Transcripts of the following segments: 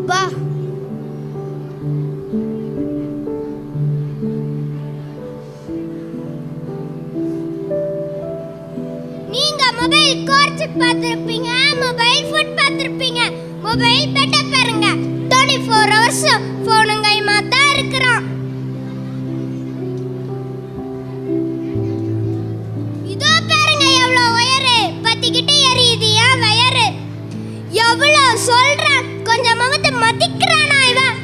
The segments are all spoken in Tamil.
அப்பா நீங்க மொபைல் கோர்ஸ் பார்த்திருப்பீங்க, மொபைல் ஃபுட் பார்த்திருப்பீங்க, மொபைல் பெட்ட பாருங்க 24 hours போனுங்க தான் இருக்கிறான். இதோ பாருங்க எவ்வளவு வயரு பத்திக்கிட்டு எரியுது ஏன் வயரு. எவ்வளவு சொல்றேன் கொஞ்சமாவது மதிக்கிறானா இவன்.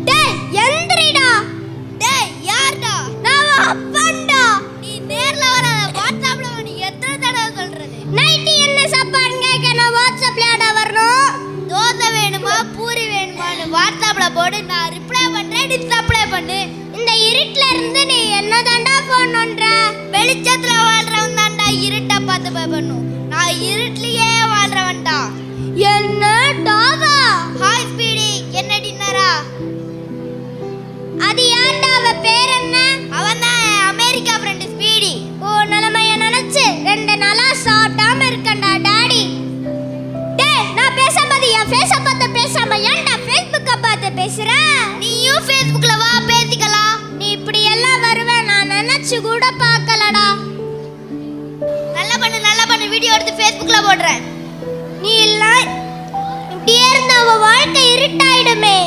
டேய் எந்திரிடா. டேய் யார்டா? நான் அப்பன்டா. நீ நேர்ல வர வாட்ஸ்அப்ல நீ எத்தனை தடவை சொல்றது? நைட் என்ன சாப்பாடு கேக்க நான் வாட்ஸ்அப்ல ஆட வரணும். தோசை வேணுமா பூரி வேணுமான்னு வாட்ஸ்அப்ல போடு, நான் ரிப்ளை பண்றேன், நீ சப்ளை பண்ணு. இந்த இருட்ல இருந்து நீ என்னதான்டா போணும்ன்ற? வெளிச்சத்துல வாழ்றவன் தான்டா இருட்ட பார்த்து பயப்படணும். நான் இருட்லயே வாழ்றவன்டா. என்ன டாவா? ஹாய் ஸ்பீடி, என்ன டின்னரா? அது யார்டா? அவ பேர் என்ன? அவன்தான் அமெரிக்கா ஃப்ரெண்ட் ஸ்பீடி. ஓ நிலைமைய நினைச்சு 2 நாளா சாப்பிடாம இருக்கேன்டா டாடி. டேய் நான் பேசும்போது என் ஃபேஸை பார்த்து பேசாம ஏன்டா ஃபேஸ்புக்கை பார்த்து பேசுற? நீயும் ஃபேஸ்புக்ல வா பேசிக்கலாம். நீ இப்படி எல்லாம் வருவே நான் நினைச்சு கூட பார்க்கலடா. நல்லா பண்ணு வீடியோ எடுத்து ஃபேஸ்புக்ல போடுறேன். நீ இல்ல இப்படியே இருந்தா அவ வாழ்க்கை இருட்டாயிடுமே.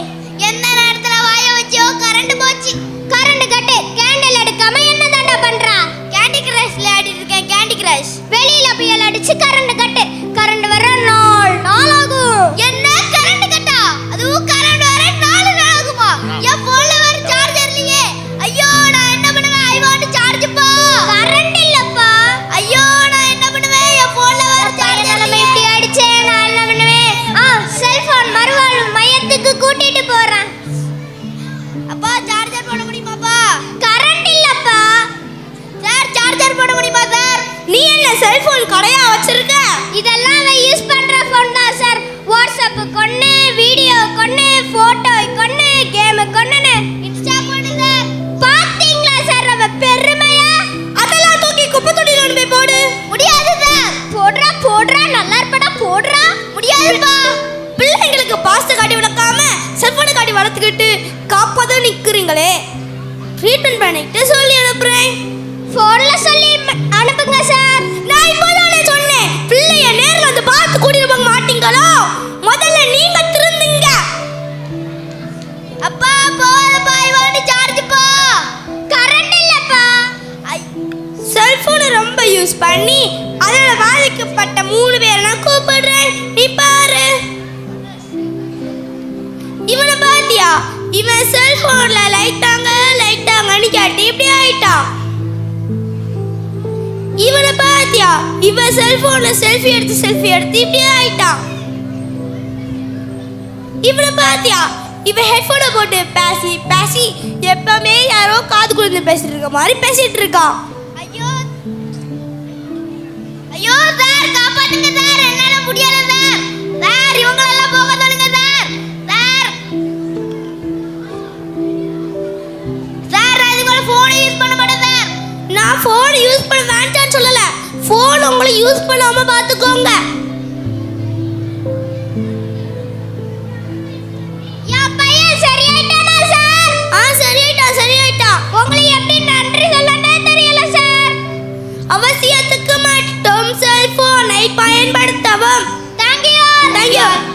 எந்த நேரத்துல வாய வச்சோ கரண்ட் போச்சு. கரண்ட் கட்டு. கேண்டில் எடுக்காம என்னதான்டா பண்றா? கேண்டி கிரஷ் விளையாடிட்டு இருக்கேன். கேண்டி கிரஷ் வெளியில போய் அடிச்சு கரண்ட் கட்டு. கரண்ட் வர 4 நாள் ஆகும். என்ன கரண்ட் கட்டா? அதுவும் கரண்ட் வர 4 நாள் ஆகுமா? என் போன்ல வர சார்ஜர் இல்லையே. ஐயோ நான் என்ன பண்ணுவேன்? ஐ வாண்ட் சார்ஜ் பா. கரண்ட் இல்லப்பா. ஐயோ நான் என்ன பண்ணுவேன்? என் போன்ல வர சார்ஜர் நம்ம இப்படி அடிச்சே நான் என்ன பண்ணுவேன்? செல்போன் மறுவாழ் மையத்துக்கு கூட்டிட்டு போறேன். அப்பா சார்ஜர் போட முடியுமாப்பா? கரண்ட் இல்லப்பா. சார் சார்ஜர் போட முடியுமா சார்? நீ என்ன செல்போன் கடையா வச்சிருக்க? இதெல்லாம் நான் யூஸ் பண்ற போன் தான் சார். வாட்ஸ்அப் கொன்னு, வீடியோ கொன்னு, போட்டோ கொன்னு, கேம் கொன்னு, இன்ஸ்டா கொன்னு சார். பாத்தீங்களா சார் அவ பெருமையா? அதெல்லாம் தூக்கி குப்பை தொட்டில கொண்டு போய் போடு. முடியாது சார். போடுறா நல்லா இருப்படா போடுறா. முடியாதுப்பா. பிள்ளைங்களுக்கு பாஸ்ட் காட்டி வளர்க்காம செல்போனை காட்டி வளர்த்துக்கிட்டு காப்பாத நிக்கிறீங்களே. ட்ரீட்மெண்ட் பண்ணிட்டு சொல்லி அனுப்புறேன். போன்ல சொல்லி அனுப்புங்க சார். நான் இப்போதானே சொன்னேன் பிள்ளைய நேர்ல வந்து பார்த்து கூட்டிட்டு போக மாட்டீங்களோ? முதல்ல நீங்க திருந்துங்க. அப்பா போறப்பா இவன் சார்ஜ் பா. கரண்ட் இல்லப்பா. செல்போனை ரொம்ப யூஸ் பண்ணி அதனால பாதிக்கப்பட்ட 3 பேரை நான் கூப்பிடுறேன். நீ பாரு. இவனை பாத்தியா? இவன் செல்போன்ல லைட்டாங்கன்னு கேட்டு இப்படி ஆயிட்டான். இவனை பாத்தியா? இவன் செல்போன்ல செல்ஃபி எடுத்து இப்படி ஆயிட்டான். இவனை பாத்தியா? இவன் ஹெட்போனை போட்டு பேசி எப்பவுமே யாரோ காது குளிர்ந்து பேசிட்டு இருக்க மாதிரி பேசிட்டு இருக்கான். ஐயோ சார் காப்பாத்துங்க சார், என்னால முடியல சார். சார் இவங்க எல்லாம் போக சொல்லுங்க சார். சார் அதுக்கு போன் யூஸ் பண்ண மாட்டேன் சார். நான் போன் யூஸ் பண்ண வேண்டாம்னு சொல்லல. போன் உங்களை யூஸ் பண்ணாம பாத்துக்கோங்க.